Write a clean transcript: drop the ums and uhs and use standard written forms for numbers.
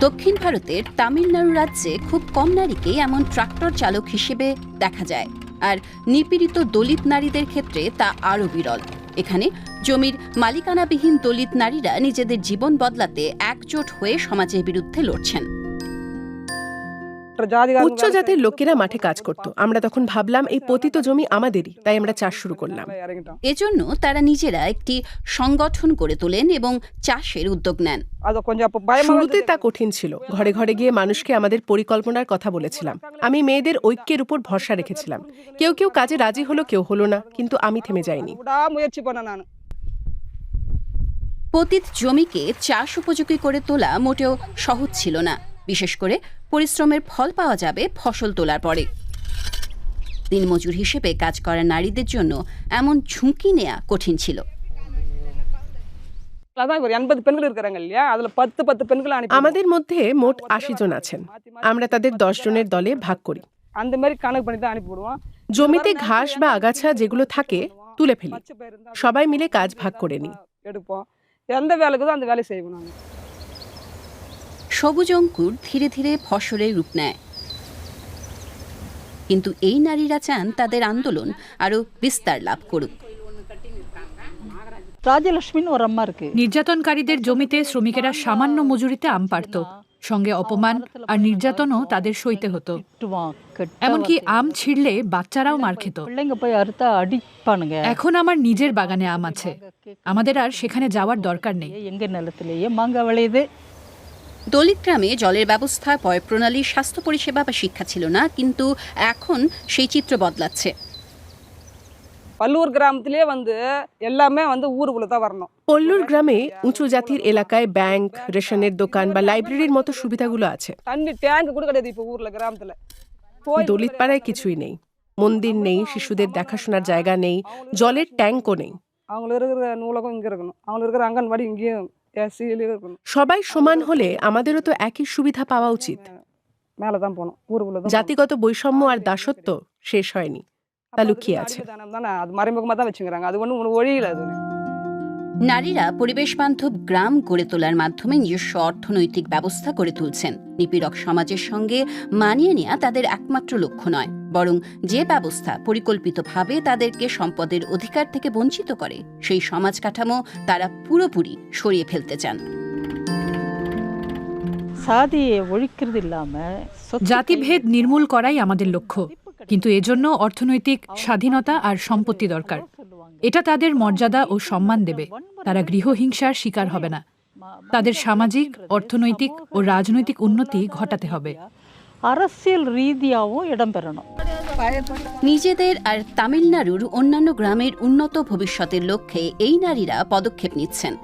দক্ষিণ ভারতের তামিলনাড়ু রাজ্যে খুব কম নারীকেই এমন ট্রাক্টর চালক হিসেবে দেখা যায়, আর নিপীড়িত দলিত নারীদের ক্ষেত্রে তা আরও বিরল। এখানে জমির মালিকানাবিহীন দলিত নারীরা নিজেদের জীবন বদলাতে একজোট হয়ে সমাজের বিরুদ্ধে লড়ছেন। উচ্চ জাতের লোকেরা মাঠে কাজ করত। আমরা তখন ভাবলাম এই পতিত জমি আমাদেরই, তাই আমরা চাষ শুরু করলাম। এজন্য তারা নিজেরা একটি সংগঠন গড়ে তোলেন এবং চাষের উদ্যোগ নেন। শুরুতে তা কঠিন ছিল। ঘরে ঘরে গিয়ে মানুষকে আমাদের পরিকল্পনার কথা বলেছিলাম। আমি মেয়েদের ঐক্যের উপর ভরসা রেখেছিলাম। কেউ কেউ কাজে রাজি হলো, কেউ হলো না, কিন্তু আমি থেমে যাইনি। পতিত জমিকে চাষ উপযোগী করে তোলা মোটেও সহজ ছিল না, বিশেষ করে পরিশ্রমের ফল পাওয়া যাবে ফসল তোলার পরে। দিনমজুর হিসেবে কাজ করা নারীদের জন্য এমন ঝুঁকি নেওয়া কঠিন ছিল। আমাদের মধ্যে মোট ৮০ জন আছেন। আমরা তাদের ১০ জনের দলে ভাগ করি। জমিতে ঘাস বা আগাছা যেগুলো থাকে তুলে ফেলি। সবাই মিলে কাজ ভাগ করে নিই। সবুজ অঙ্কুর ধীরে ধীরে ফসলের রূপ নেয়, কিন্তু এই নারীরা চান তাদের আন্দোলন আরো বিস্তার লাভ করুক। নির্যাতনকারীদের জমিতে শ্রমিকেরা সামান্য মজুরিতে আম পাড়ত, সঙ্গে অপমান আর নির্যাতনও তাদের সইতে হতো। এমনকি আম ছিঁড়লে বাচ্চারাও মার খেত। এখন আমার নিজের বাগানে আম আছে, আমাদের আর সেখানে যাওয়ার দরকার নেই। দলিত গ্রামে জলের ব্যবস্থা, পয়ঃপ্রণালী, স্বাস্থ্য পরিষেবা বা শিক্ষা ছিল না, কিন্তু এখন সেই চিত্র বদলাচ্ছে। পল্লুর গ্রামে উঁচু জাতির এলাকায় ব্যাংক, রেশনের দোকান বা লাইব্রেরির মতো সুবিধাগুলো আছে। দলিত পাড়ায় কিছুই নেই। মন্দির নেই, শিশুদের দেখাশোনার জায়গা নেই, জলের ট্যাঙ্কও নেই। সবাই সমান হলে আমাদেরও তো একই সুবিধা পাওয়া উচিত। জাতিগত বৈষম্য আর দাসত্ব শেষ হয়নি, তা লুকিয়ে আছে। নারীরা পরিবেশ বান্ধব গ্রাম গড়ে তোলার মাধ্যমে নিজস্ব অর্থনৈতিক ব্যবস্থা গড়ে তুলছেন। নিপীড়ক সমাজের সঙ্গে মানিয়ে নেওয়া তাদের একমাত্র লক্ষ্য নয়, বরং যে ব্যবস্থা পরিকল্পিতভাবে তাদেরকে সম্পদের অধিকার থেকে বঞ্চিত করে, সেই সমাজ কাঠামো তারা পুরোপুরি সরিয়ে ফেলতে চান। জাতিভেদ নির্মূল করাই আমাদের লক্ষ্য, কিন্তু এজন্য অর্থনৈতিক স্বাধীনতা আর সম্পত্তি দরকার। এটা তাদের মর্যাদা ও সম্মান দেবে। তারা গৃহহিংসার শিকার হবে না। তাদের সামাজিক, অর্থনৈতিক ও রাজনৈতিক উন্নতি ঘটাতে হবে। নিজেদের আর তামিলনাড়ুর অন্যান্য গ্রামের উন্নত ভবিষ্যতের লক্ষ্যে এই নারীরা পদক্ষেপ নিচ্ছেন।